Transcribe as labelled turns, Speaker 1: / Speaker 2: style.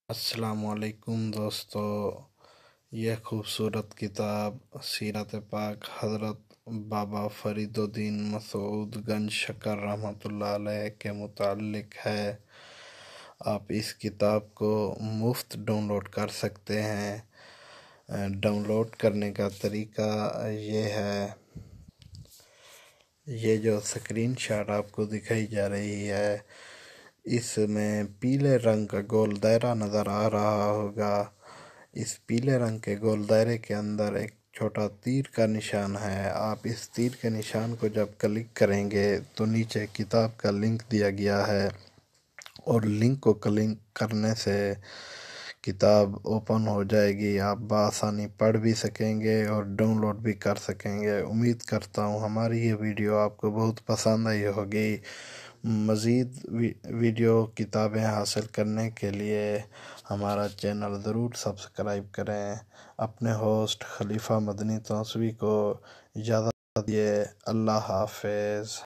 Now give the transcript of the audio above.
Speaker 1: السلام علیکم دوستو، یہ خوبصورت کتاب سیرت پاک حضرت بابا فرید الدین مسعود گنج شکر رحمۃ اللہ علیہ کے متعلق ہے۔ آپ اس کتاب کو مفت ڈاؤن لوڈ کر سکتے ہیں۔ ڈاؤن لوڈ کرنے کا طریقہ یہ ہے، یہ جو سکرین شاٹ آپ کو دکھائی جا رہی ہے، اس میں پیلے رنگ کا گول دائرہ نظر آ رہا ہوگا۔ اس پیلے رنگ کے گول دائرے کے اندر ایک چھوٹا تیر کا نشان ہے۔ آپ اس تیر کے نشان کو جب کلک کریں گے تو نیچے کتاب کا لنک دیا گیا ہے، اور لنک کو کلک کرنے سے کتاب اوپن ہو جائے گی۔ آپ بآسانی پڑھ بھی سکیں گے اور ڈاؤن لوڈ بھی کر سکیں گے۔ امید کرتا ہوں ہماری یہ ویڈیو آپ کو بہت پسند آئی ہوگی۔ مزید ویڈیو کتابیں حاصل کرنے کے لیے ہمارا چینل ضرور سبسکرائب کریں۔ اپنے ہوسٹ خلیفہ مدنی توسوی کو اجازت دیے۔ اللہ حافظ۔